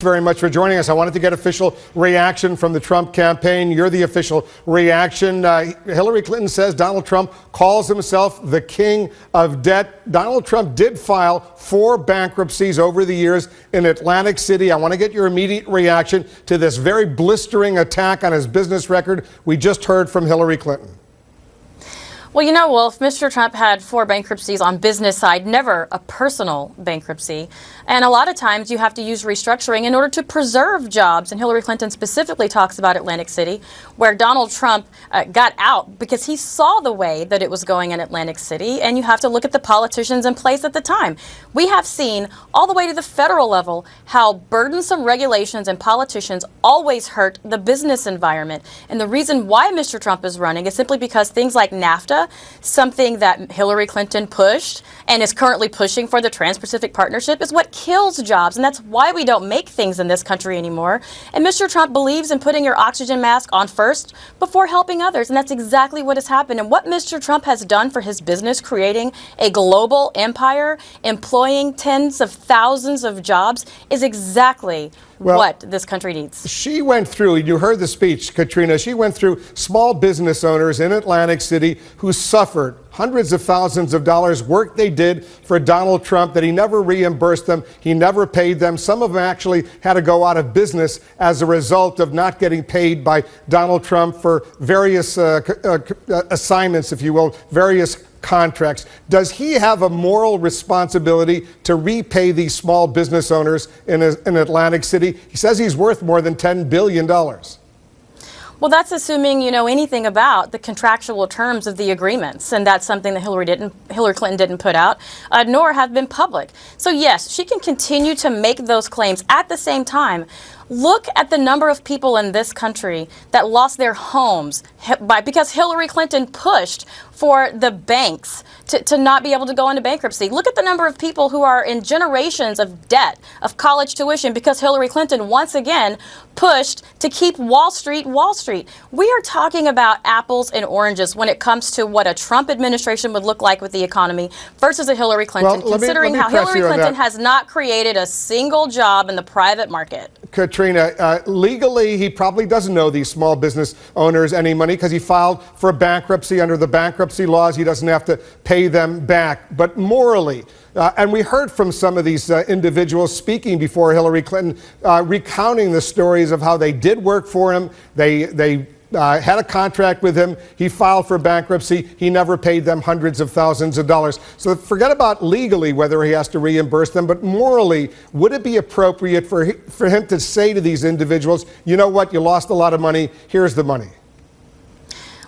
Very much for joining us. I wanted to get official reaction from the Trump campaign. You're the official reaction. Hillary Clinton says Donald Trump calls himself the king of debt. Donald Trump did file 4 bankruptcies over the years in Atlantic City. I want to get your immediate reaction to this very blistering attack on his business record we just heard from Hillary Clinton. Well, you know, Wolf, Mr. Trump had 4 bankruptcies on business side, never a personal bankruptcy. And a lot of times you have to use restructuring in order to preserve jobs. And Hillary Clinton specifically talks about Atlantic City, where Donald Trump got out because he saw the way that it was going in Atlantic City. And you have to look at the politicians in place at the time. We have seen all the way to the federal level how burdensome regulations and politicians always hurt the business environment. And the reason why Mr. Trump is running is simply because things like NAFTA, something that Hillary Clinton pushed and is currently pushing for the Trans-Pacific Partnership, is what kills jobs. And that's why we don't make things in this country anymore. And Mr. Trump believes in putting your oxygen mask on first before helping others. And that's exactly what has happened. And what Mr. Trump has done for his business, creating a global empire, employing tens of thousands of jobs, is exactly what this country needs. She went through, you heard the speech, Katrina, she went through small business owners in Atlantic City who suffered hundreds of thousands of dollars work they did for Donald Trump that he never reimbursed them. He never paid them. Some of them actually had to go out of business as a result of not getting paid by Donald Trump for various assignments, if you will, various contracts. Does he have a moral responsibility to repay these small business owners in Atlantic City? He says he's worth more than $10 billion. Well, that's assuming you know anything about the contractual terms of the agreements, and that's something that Hillary Clinton didn't put out, nor have been public. So yes, she can continue to make those claims. At the same time, look at the number of people in this country that lost their homes because Hillary Clinton pushed for the banks to not be able to go into bankruptcy. Look at the number of people who are in generations of debt, of college tuition, because Hillary Clinton once again pushed to keep Wall Street Wall Street. We are talking about apples and oranges when it comes to what a Trump administration would look like with the economy versus a Hillary Clinton, considering how Hillary Clinton has not created a single job in the private market. Katrina, legally, he probably doesn't owe these small business owners any money because he filed for bankruptcy under the bankruptcy laws. He doesn't have to pay them back. But morally, and we heard from some of these individuals speaking before Hillary Clinton, recounting the stories of how they did work for him. They had a contract with him. He filed for bankruptcy. He never paid them hundreds of thousands of dollars. So forget about legally whether he has to reimburse them, but morally, would it be appropriate for him to say to these individuals, you know what, you lost a lot of money, here's the money?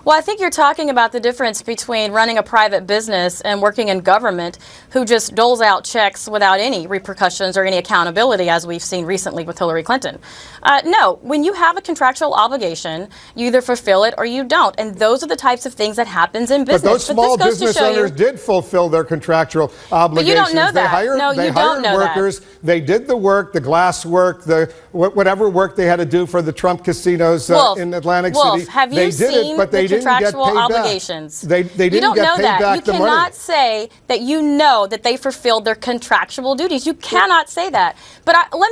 Well, I think you're talking about the difference between running a private business and working in government, who just doles out checks without any repercussions or any accountability, as we've seen recently with Hillary Clinton. No, when you have a contractual obligation, you either fulfill it or you don't. And those are the types of things that happens in business. But those small business owners did fulfill their contractual obligations. But you don't know that. They hired workers. They did the work, the glass work, whatever work they had to do for the Trump casinos in Atlantic City. Have you seen the contractual obligations? They didn't you don't get know paid that. back You the money. cannot say that you know that they fulfilled their contractual duties. You cannot say that. But let me